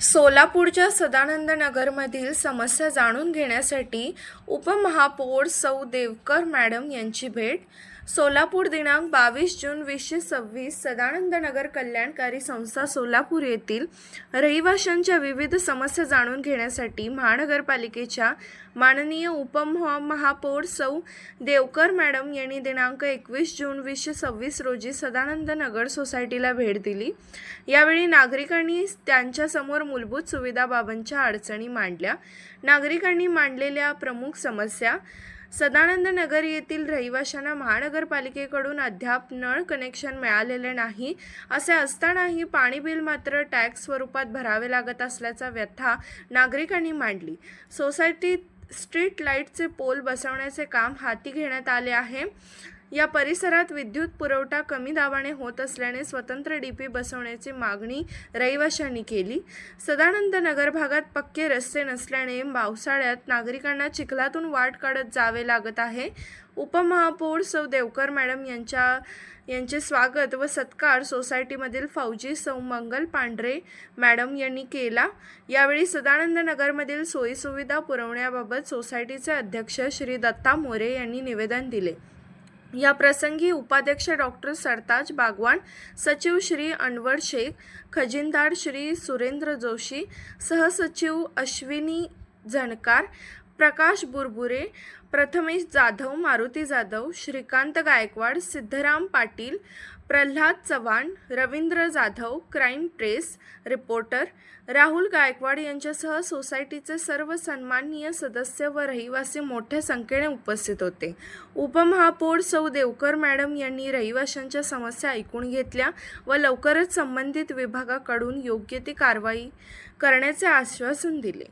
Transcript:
सोलापूरच्या सदानंद नगरमधील समस्या जाणून घेण्यासाठी उपमहापौर सौ देवकर मॅडम यांची भेट. सोलापूर दिनांक 22 जून 2026 सदानंद नगर कल्याणकारी संस्था सोलापूर येथील रहिवाशांच्या विविध समस्या जाणून घेण्यासाठी महानगरपालिकेच्या माननीय उपमहापौर सौ देवकर मॅडम यांनी दिनांक 21 जून 2026 रोजी सदानंद नगर सोसायटीला भेट दिली. यावेळी नागरिकांनी त्यांच्यासमोर मूलभूत सुविधाबाबतच्या अडचणी मांडल्या. नागरिकांनी मांडलेल्या प्रमुख समस्या: सदानंद नगर येथील रहिवाशांना महानगरपालिकेकडून अद्याप नळ कनेक्शन मिळालेले नाही, असे असतानाही पाणी बिल मात्र टॅक्स स्वरूपात भरावे लागत असल्याचा व्यथा नागरिकांनी मांडली. सोसायटीत स्ट्रीट लाईटचे पोल बसवण्याचे काम हाती घेण्यात आले आहे. या परिसरात विद्युत पुरवठा कमी दाबाने होत असल्याने स्वतंत्र डीपी बसवण्याची मागणी रहिवाशांनी केली. सदानंद नगर भागात पक्के रस्ते नसल्याने पावसाळ्यात नागरिकांना चिखलातून वाट काढत जावे लागत आहे. उपमहापौर सौ देवकर मॅडम यांचे स्वागत व सत्कार सोसायटीमधील फौजी सौ मंगल पांढरे मॅडम यांनी केला. यावेळी सदानंद नगरमधील सोयीसुविधा पुरवण्याबाबत सोसायटीचे अध्यक्ष श्री दत्ता मोरे यांनी निवेदन दिले. या प्रसंगी उपाध्यक्ष डॉक्टर सरताज बागवान, सचिव श्री अनवर शेख, खजिनदार श्री सुरेंद्र जोशी, सहसचिव Ashwini Jhankar, Prakash Burbure, Prathamesh Jadhav, Maruti Jadhav, Shrikant Gaikwad, Siddharam Patil, Pralhad Chavan, Ravindra Jadhav, crime press reporter Rahul Gaikwad यांच्यासह सोसायटीचे सर्व सन्माननीय सदस्य व रहिवासी मोठ्या संख्येने उपस्थित होते. उपमहापौर सौ देवकर मॅडम यांनी रहिवाशांच्या समस्या ऐकून घेतल्या व लवकरच संबंधित विभागाकडून योग्य ती कारवाई करण्याचे आश्वासन दिले.